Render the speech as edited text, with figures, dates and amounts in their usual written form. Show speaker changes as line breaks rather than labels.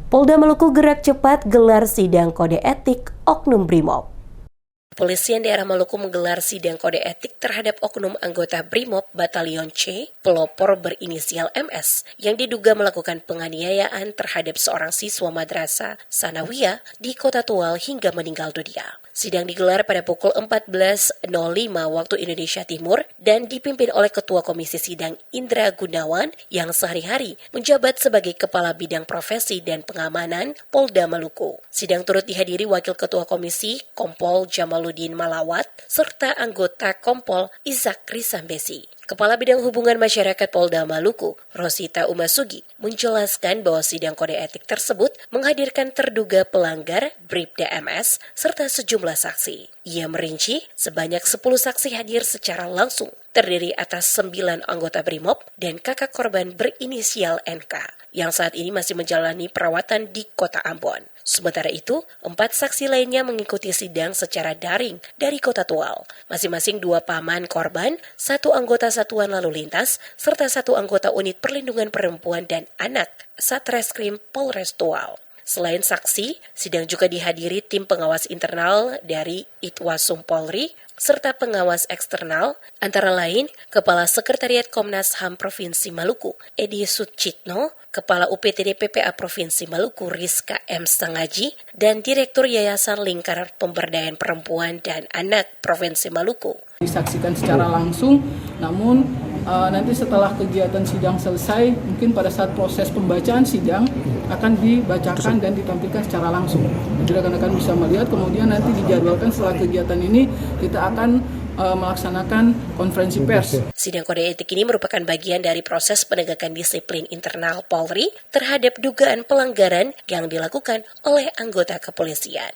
Polda Maluku gerak cepat gelar sidang kode etik Oknum Brimob. Kepolisian daerah Maluku menggelar sidang kode etik terhadap oknum anggota Brimob Batalion C, pelopor berinisial MS, yang diduga melakukan penganiayaan terhadap seorang siswa madrasah Sanawiyah di Kota Tual hingga meninggal dunia. Sidang digelar pada pukul 14.05 waktu Indonesia Timur dan dipimpin oleh Ketua Komisi Sidang Indra Gunawan yang sehari-hari menjabat sebagai Kepala Bidang Profesi dan Pengamanan Polda Maluku. Sidang turut dihadiri Wakil Ketua Komisi Kompol Jamaluddin Malawat serta anggota Kompol Izak Risambesi. Kepala Bidang Hubungan Masyarakat Polda Maluku, Rosita Umasugi, menjelaskan bahwa sidang kode etik tersebut menghadirkan terduga pelanggar Bribda MS serta sejumlah saksi. Ia merinci sebanyak 10 saksi hadir secara langsung, terdiri atas 9 anggota Brimob dan kakak korban berinisial NK, yang saat ini masih menjalani perawatan di Kota Ambon. Sementara itu, 4 saksi lainnya mengikuti sidang secara daring dari Kota Tual. Masing-masing 2 paman korban, 1 anggota Satuan Lalu Lintas, serta 1 anggota Unit Perlindungan Perempuan dan Anak Satreskrim Polres Tual. Selain saksi, sidang juga dihadiri tim pengawas internal dari Itwasum Polri, serta pengawas eksternal, antara lain Kepala Sekretariat Komnas HAM Provinsi Maluku, Edi Sucitno, Kepala UPTD PPA Provinsi Maluku, Rizka M. Sangaji, dan Direktur Yayasan Lingkar Pemberdayaan Perempuan dan Anak Provinsi Maluku.
Disaksikan secara langsung, namun nanti setelah kegiatan sidang selesai, mungkin pada saat proses pembacaan sidang akan dibacakan dan ditampilkan secara langsung. Jadi rekan-rekan bisa melihat, kemudian nanti dijadwalkan setelah kegiatan ini kita akan melaksanakan konferensi pers.
Sidang kode etik ini merupakan bagian dari proses penegakan disiplin internal Polri terhadap dugaan pelanggaran yang dilakukan oleh anggota kepolisian.